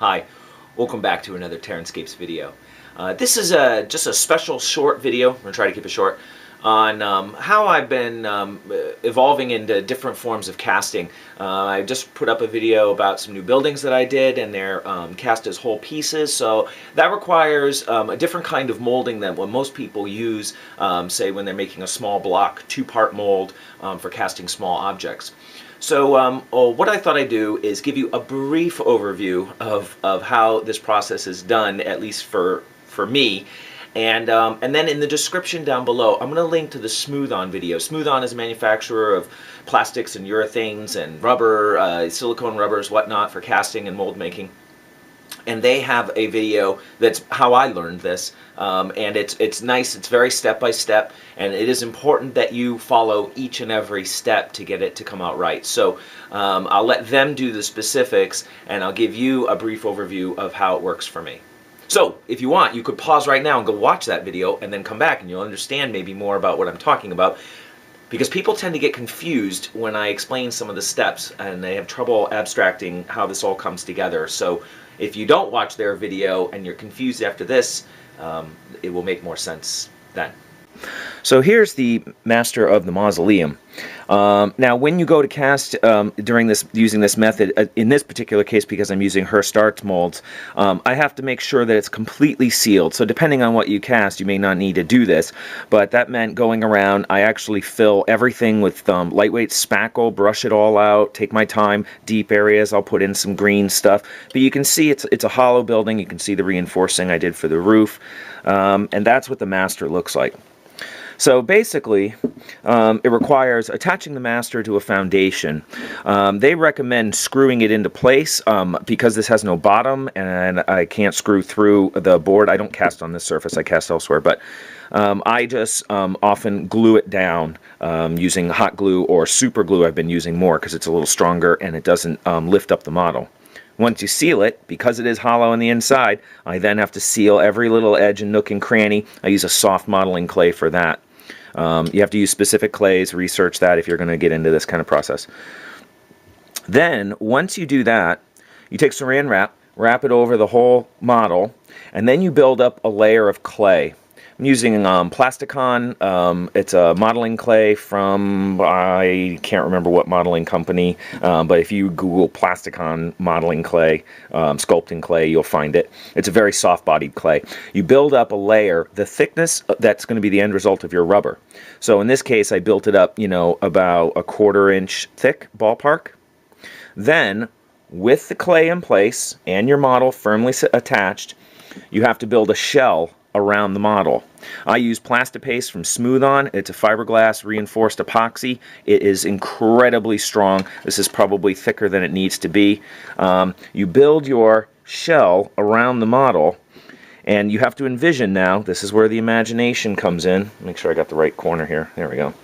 Hi, welcome back to another TerranScapes video. This is just a special short video, I'm going to try to keep it short, on how I've been evolving into different forms of casting. I just put up a video about some new buildings that I did, and they're cast as whole pieces, so that requires a different kind of molding than what most people use, say when they're making a small block, two-part mold for casting small objects. So what I thought I'd do is give you a brief overview of how this process is done, at least for me. And then in the description down below, I'm going to link to the Smooth On video. Smooth On is a manufacturer of plastics and urethanes and rubber, silicone rubbers, whatnot, for casting and mold making. And they have a video that's how I learned this, and it's nice. It's very step by step, and it is important that you follow each and every step to get it to come out right. So I'll let them do the specifics, and I'll give you a brief overview of how it works for me. So if you want, you could pause right now and go watch that video, and then come back, and you'll understand maybe more about what I'm talking about. Because people tend to get confused when I explain some of the steps, and they have trouble abstracting how this all comes together. So if you don't watch their video and you're confused after this, it will make more sense then. So here's the master of the mausoleum. Now when you go to cast using this method, in this particular case because I'm using her starch molds, I have to make sure that it's completely sealed. So depending on what you cast, you may not need to do this, but that meant going around, I actually fill everything with lightweight spackle, brush it all out, take my time. Deep areas I'll put in some green stuff, but you can see it's a hollow building. You can see the reinforcing I did for the roof, and that's what the master looks like. So basically, it requires attaching the master to a foundation. They recommend screwing it into place because this has no bottom and I can't screw through the board. I don't cast on this surface, I cast elsewhere, but I just often glue it down using hot glue or super glue. I've been using more because it's a little stronger and it doesn't lift up the model. Once you seal it, because it is hollow on the inside, I then have to seal every little edge and nook and cranny. I use a soft modeling clay for that. You have to use specific clays, research that if you're going to get into this kind of process. Then, once you do that, you take saran wrap, wrap it over the whole model, and then you build up a layer of clay. I'm using Plasticon. It's a modeling clay from, I can't remember what modeling company, but if you Google Plasticon modeling clay, sculpting clay, you'll find it. It's a very soft-bodied clay. You build up a layer, the thickness that's going to be the end result of your rubber. So in this case, I built it up, about a 1/4 inch thick, ballpark. Then, with the clay in place and your model firmly attached, you have to build a shell around the model. I use Plastipaste from Smooth On. It's a fiberglass reinforced epoxy. It is incredibly strong. This is probably thicker than it needs to be. You build your shell around the model, and you have to envision now, this is where the imagination comes in. Make sure I got the right corner here. There we go.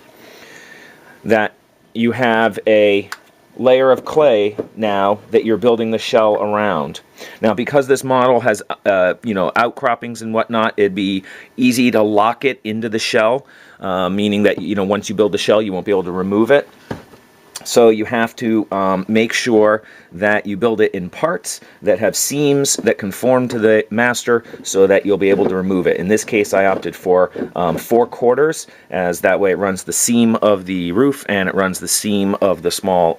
That you have a layer of clay now that you're building the shell around. Now because this model has outcroppings and whatnot, it'd be easy to lock it into the shell, meaning that once you build the shell you won't be able to remove it. So you have to make sure that you build it in parts that have seams that conform to the master so that you'll be able to remove it. In this case I opted for 4/4, as that way it runs the seam of the roof and it runs the seam of the small,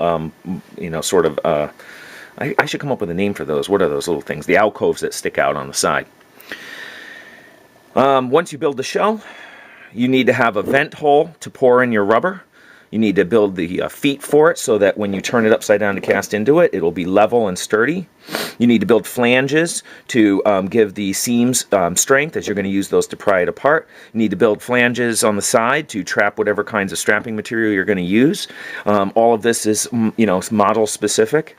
I should come up with a name for those. What are those little things? The alcoves that stick out on the side. Once you build the shell, you need to have a vent hole to pour in your rubber. You need to build the feet for it so that when you turn it upside down to cast into it, it'll be level and sturdy. You need to build flanges to give the seams strength, as you're going to use those to pry it apart. You need to build flanges on the side to trap whatever kinds of strapping material you're going to use. All of this is, model specific.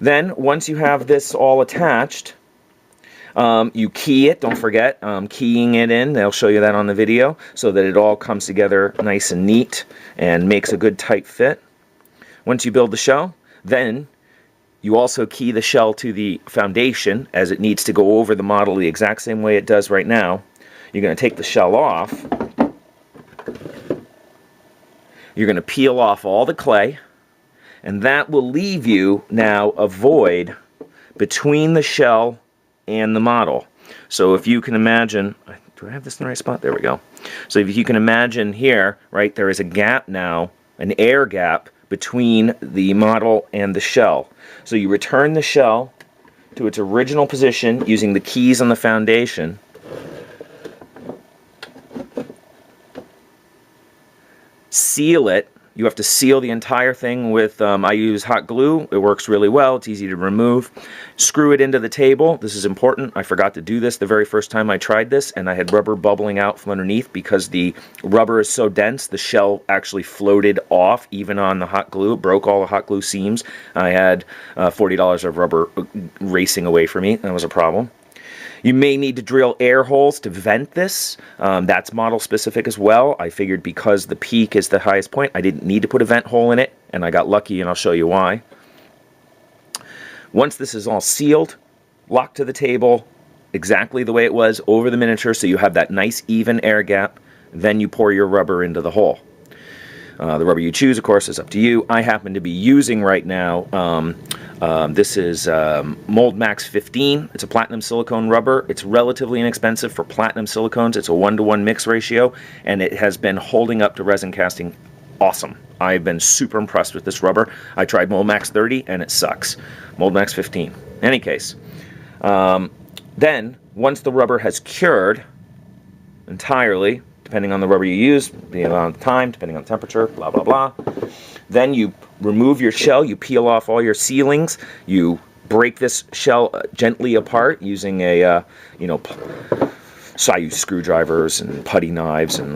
Then, once you have this all attached, you key it, don't forget, keying it in. They'll show you that on the video, so that it all comes together nice and neat and makes a good tight fit. Once you build the shell, then you also key the shell to the foundation, as it needs to go over the model the exact same way it does right now. You're going to take the shell off. You're going to peel off all the clay, and that will leave you now a void between the shell and the model. So if you can imagine, do I have this in the right spot? There we go. So if you can imagine here, right, there is a gap now, an air gap between the model and the shell. So you return the shell to its original position using the keys on the foundation. Seal it. You have to seal the entire thing with, I use hot glue. It works really well. It's easy to remove. Screw it into the table. This is important. I forgot to do this the very first time I tried this, and I had rubber bubbling out from underneath because the rubber is so dense, the shell actually floated off even on the hot glue. It broke all the hot glue seams. I had $40 of rubber racing away from me. That was a problem. You may need to drill air holes to vent this. That's model specific as well. I figured because the peak is the highest point, I didn't need to put a vent hole in it, and I got lucky, and I'll show you why. Once this is all sealed, locked to the table exactly the way it was over the miniature, so you have that nice even air gap, then you pour your rubber into the hole. The rubber you choose, of course, is up to you. I happen to be using right now, this is Mold Max 15. It's a platinum silicone rubber. It's relatively inexpensive for platinum silicones. It's a 1-to-1 mix ratio, and it has been holding up to resin casting awesome. I've been super impressed with this rubber. I tried Mold Max 30, and it sucks. Mold Max 15. In any case, then, once the rubber has cured entirely, depending on the rubber you use, depending on the time, depending on the temperature, blah, blah, blah. Then you remove your shell, you peel off all your sealings, you break this shell gently apart using a, so I use screwdrivers and putty knives and,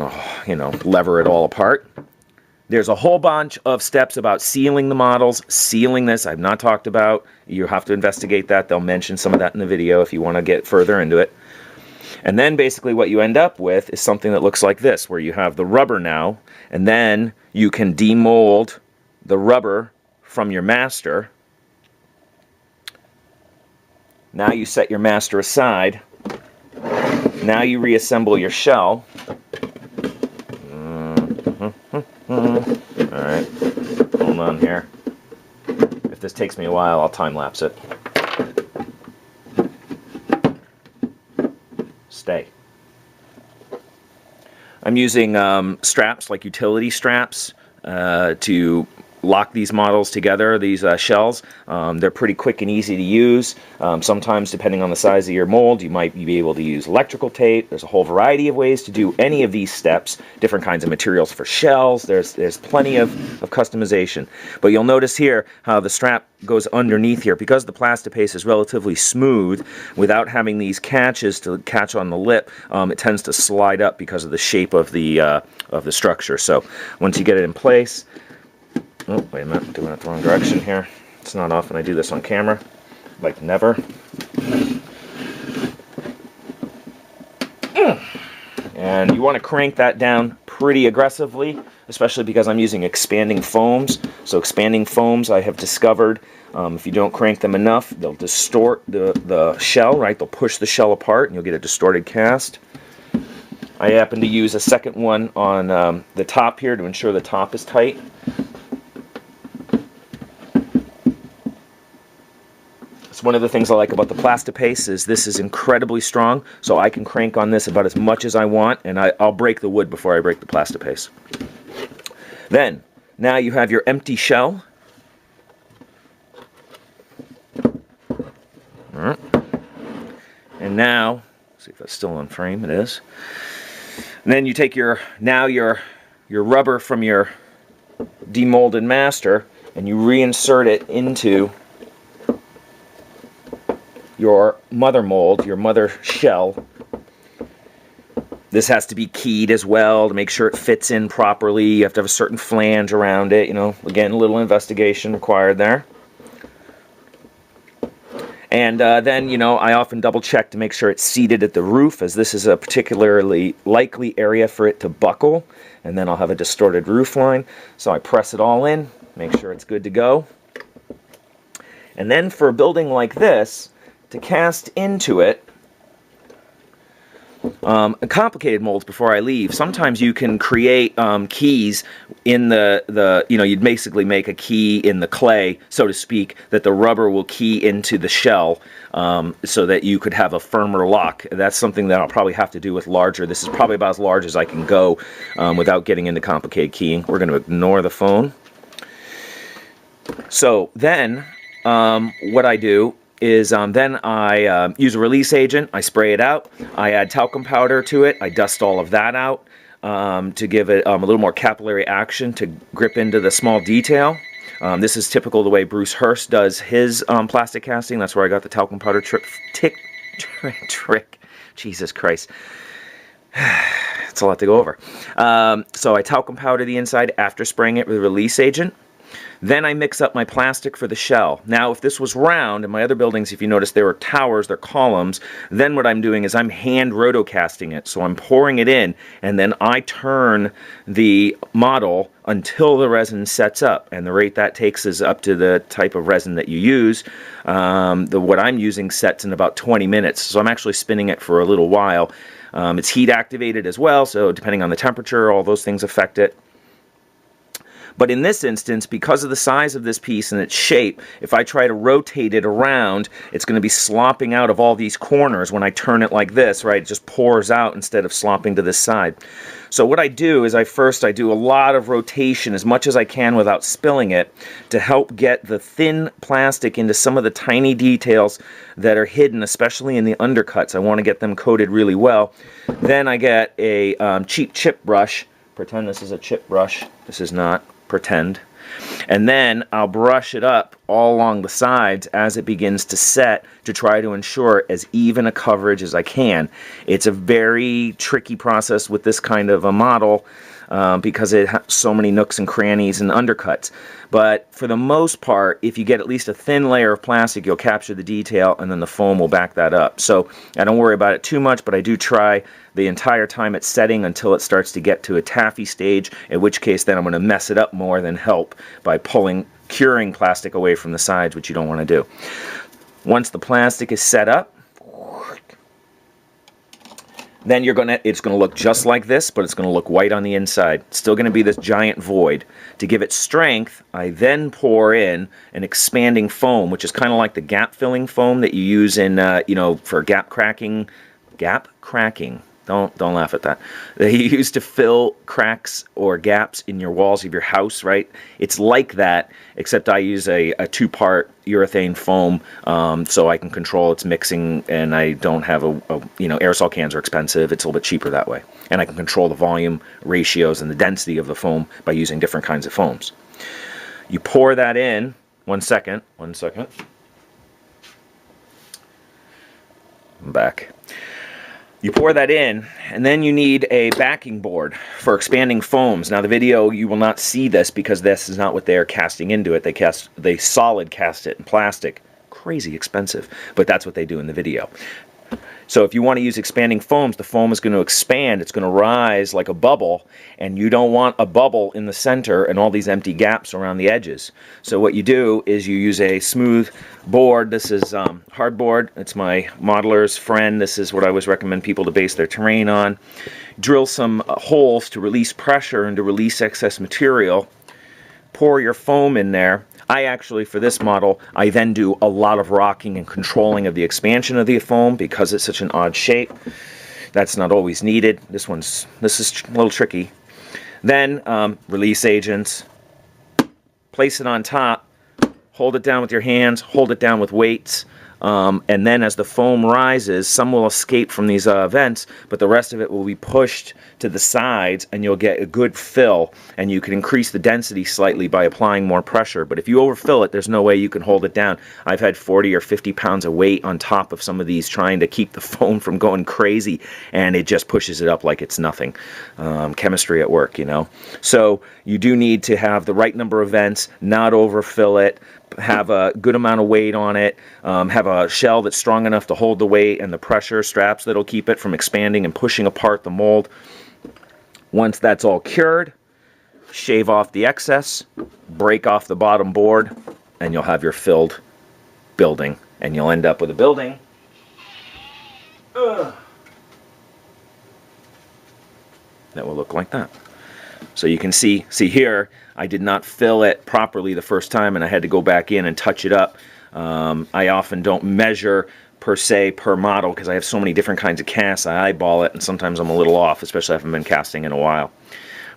lever it all apart. There's a whole bunch of steps about sealing the models, sealing this I've not talked about. You have to investigate that. They'll mention some of that in the video if you want to get further into it. And then basically what you end up with is something that looks like this, where you have the rubber now, and then you can demold the rubber from your master. Now you set your master aside. Now you reassemble your shell. Alright, hold on here. If this takes me a while, I'll time-lapse it. Stay. I'm using straps, like utility straps, to lock these models together, these shells. They're pretty quick and easy to use. Sometimes, depending on the size of your mold, you might be able to use electrical tape. There's a whole variety of ways to do any of these steps, different kinds of materials for shells. There's plenty of customization. But you'll notice here how the strap goes underneath here. Because the Plastipaste is relatively smooth, without having these catches to catch on the lip, it tends to slide up because of the shape of the structure. So once you get it in place, oh, wait a minute, I'm doing it the wrong direction here. It's not often I do this on camera, like never. And you want to crank that down pretty aggressively, especially because I'm using expanding foams. So expanding foams, I have discovered, if you don't crank them enough, they'll distort the shell, right? They'll push the shell apart and you'll get a distorted cast. I happen to use a second one on the top here to ensure the top is tight. One of the things I like about the Plastipaste is this is incredibly strong, so I can crank on this about as much as I want, and I'll break the wood before I break the Plastipaste. Then, now you have your empty shell. Alright. And now, see if that's still on frame, it is. And then you take your rubber from your demolded master, and you reinsert it into your mother mold, your mother shell. This has to be keyed as well to make sure it fits in properly. You have to have a certain flange around it, again, a little investigation required there. And then, I often double check to make sure it's seated at the roof, as this is a particularly likely area for it to buckle, and then I'll have a distorted roof line. So I press it all in, make sure it's good to go. And then for a building like this, to cast into it, complicated molds before I leave. Sometimes you can create keys in the you'd basically make a key in the clay, so to speak, that the rubber will key into the shell, so that you could have a firmer lock. That's something that I'll probably have to do with larger. This is probably about as large as I can go without getting into complicated keying. We're going to ignore the phone. So then what I do is then I use a release agent, I spray it out, I add talcum powder to it, I dust all of that out to give it a little more capillary action to grip into the small detail. This is typical of the way Bruce Hurst does his plastic casting. That's where I got the talcum powder trick. Jesus Christ. It's a lot to go over. So I talcum powder the inside after spraying it with a release agent. Then I mix up my plastic for the shell. Now, if this was round, in my other buildings, if you notice, there are towers, they're columns, then what I'm doing is I'm hand rotocasting it. So I'm pouring it in, and then I turn the model until the resin sets up. And the rate that takes is up to the type of resin that you use. What I'm using sets in about 20 minutes, so I'm actually spinning it for a little while. It's heat activated as well, so depending on the temperature, all those things affect it. But in this instance, because of the size of this piece and its shape, if I try to rotate it around, it's going to be slopping out of all these corners when I turn it like this, right? It just pours out instead of slopping to this side. So what I do is I do a lot of rotation as much as I can without spilling it to help get the thin plastic into some of the tiny details that are hidden, especially in the undercuts. I want to get them coated really well. Then I get a cheap chip brush. Pretend this is a chip brush. This is not. Pretend. And then I'll brush it up all along the sides as it begins to set to try to ensure as even a coverage as I can. It's a very tricky process with this kind of a model because it has so many nooks and crannies and undercuts. But for the most part, if you get at least a thin layer of plastic, you'll capture the detail, and then the foam will back that up. So I don't worry about it too much, but I do try the entire time it's setting until it starts to get to a taffy stage, in which case then I'm going to mess it up more than help by curing plastic away from the sides, which you don't want to do. Once the plastic is set up, then it's going to look just like this, but it's going to look white on the inside. It's still going to be this giant void. To give it strength, I then pour in an expanding foam, which is kind of like the gap filling foam that you use in, for gap cracking. Gap cracking. Don't laugh at that. They use to fill cracks or gaps in your walls of your house, right? It's like that, except I use a two-part urethane foam so I can control its mixing, and I don't have aerosol cans are expensive. It's a little bit cheaper that way. And I can control the volume ratios and the density of the foam by using different kinds of foams. You pour that in. One second. I'm back. You pour that in, and then you need a backing board for expanding foams. Now, the video, you will not see this because this is not what they're casting into it. They solid cast it in plastic. Crazy expensive, but that's what they do in the video. So if you want to use expanding foams, the foam is going to expand. It's going to rise like a bubble, and you don't want a bubble in the center and all these empty gaps around the edges. So what you do is you use a smooth board. This is hardboard. It's my modeler's friend. This is what I always recommend people to base their terrain on. Drill some holes to release pressure and to release excess material. Pour your foam in there. I actually, for this model, I then do a lot of rocking and controlling of the expansion of the foam because it's such an odd shape. That's not always needed. This is a little tricky. Then release agents. Place it on top. Hold it down with your hands. Hold it down with weights. And then as the foam rises, some will escape from these vents, but the rest of it will be pushed to the sides, and you'll get a good fill, and you can increase the density slightly by applying more pressure. But if you overfill it, there's no way you can hold it down. I've had 40 or 50 pounds of weight on top of some of these trying to keep the foam from going crazy, and it just pushes it up like it's nothing. Chemistry at work, you know. So you do need to have the right number of vents, not overfill it, have a good amount of weight on it, have a shell that's strong enough to hold the weight and the pressure straps that'll keep it from expanding and pushing apart the mold. Once that's all cured, shave off the excess, break off the bottom board, and you'll have your filled building. And you'll end up with a building that will look like that. So you can see here, I did not fill it properly the first time, and I had to go back in and touch it up. I often don't measure per se per model because I have so many different kinds of casts. I eyeball it, and sometimes I'm a little off, especially if I haven't been casting in a while.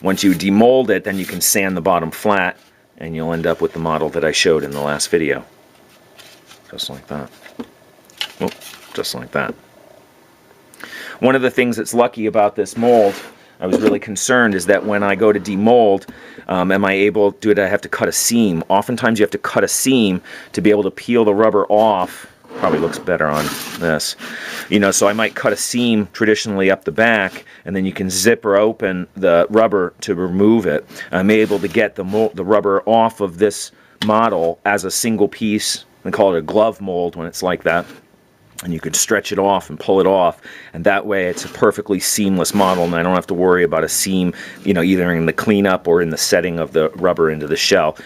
Once you demold it, then you can sand the bottom flat, and you'll end up with the model that I showed in the last video. Just like that. Oh, just like that. One of the things that's lucky about this mold, I was really concerned, is that when I go to demold, am I able, do I have to cut a seam? Oftentimes you have to cut a seam to be able to peel the rubber off. Probably looks better on this. You know, so I might cut a seam traditionally up the back, and then you can zipper open the rubber to remove it. I'm able to get the rubber off of this model as a single piece. We call it a glove mold when it's like that. And you can stretch it off and pull it off, and that way it's a perfectly seamless model, and I don't have to worry about a seam, you know, either in the cleanup or in the setting of the rubber into the shell.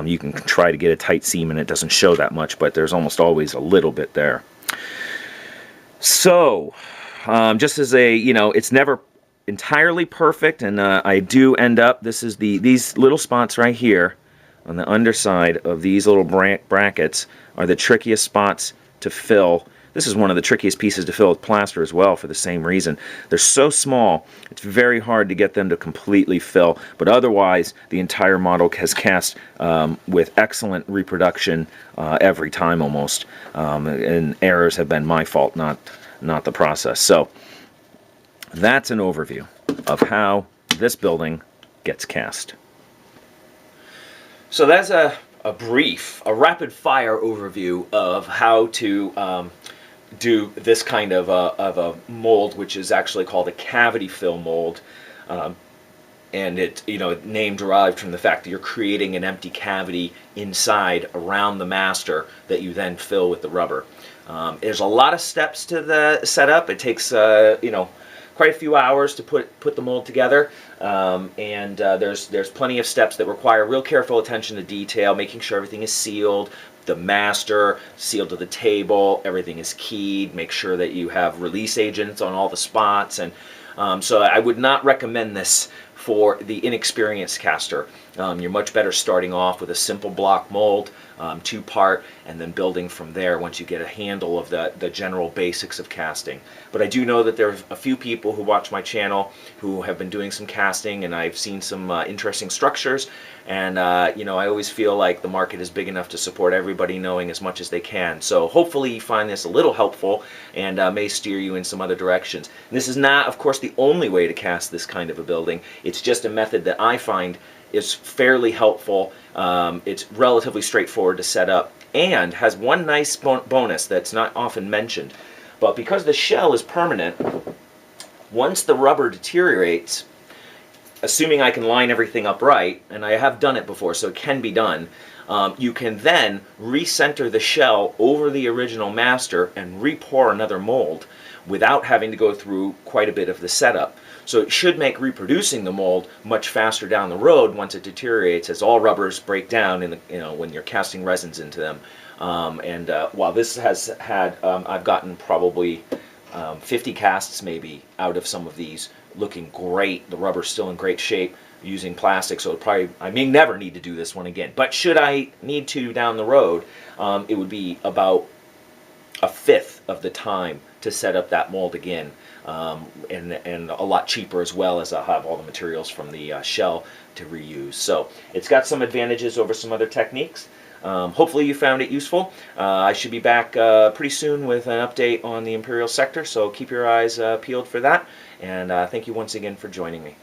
You can try to get a tight seam and it doesn't show that much, but there's almost always a little bit there. So, just as a, you know, it's never entirely perfect, and I do end up, this is these little spots right here on the underside of these little brackets are the trickiest spots to fill. This is one of the trickiest pieces to fill with plaster as well, for the same reason. They're so small, it's very hard to get them to completely fill, but otherwise the entire model has cast with excellent reproduction every time almost, and errors have been my fault, not the process. So that's an overview of how this building gets cast. So that's a rapid-fire overview of how to do this kind of a mold, which is actually called a cavity fill mold, and it, you know, name derived from the fact that you're creating an empty cavity inside around the master that you then fill with the rubber. There's a lot of steps to the setup. It takes you know, quite a few hours to put the mold together, and there's plenty of steps that require real careful attention to detail, making sure everything is sealed, the master sealed to the table, everything is keyed, make sure that you have release agents on all the spots, and so I would not recommend this for the inexperienced caster. You're much better starting off with a simple block mold, two-part, and then building from there once you get a handle of the general basics of casting. But I do know that there are a few people who watch my channel who have been doing some casting, and I've seen some interesting structures, and you know, I always feel like the market is big enough to support everybody knowing as much as they can. So hopefully you find this a little helpful and may steer you in some other directions. And this is not, of course, the only way to cast this kind of a building. It's just a method that I find is fairly helpful. It's relatively straightforward to set up, and has one nice bonus that's not often mentioned. But because the shell is permanent, once the rubber deteriorates, assuming I can line everything up right, and I have done it before, so it can be done, you can then recenter the shell over the original master and re-pour another mold without having to go through quite a bit of the setup. So it should make reproducing the mold much faster down the road once it deteriorates, as all rubbers break down in the, you know, when you're casting resins into them. While this has had, I've gotten probably 50 casts maybe out of some of these, looking great. The rubber's still in great shape, using plastic, so I may never need to do this one again. But should I need to down the road, it would be about a fifth of the time to set up that mold again, and a lot cheaper as well, as I'll have all the materials from the shell to reuse. So it's got some advantages over some other techniques. Hopefully you found it useful. I should be back pretty soon with an update on the Imperial sector, so keep your eyes peeled for that, and thank you once again for joining me.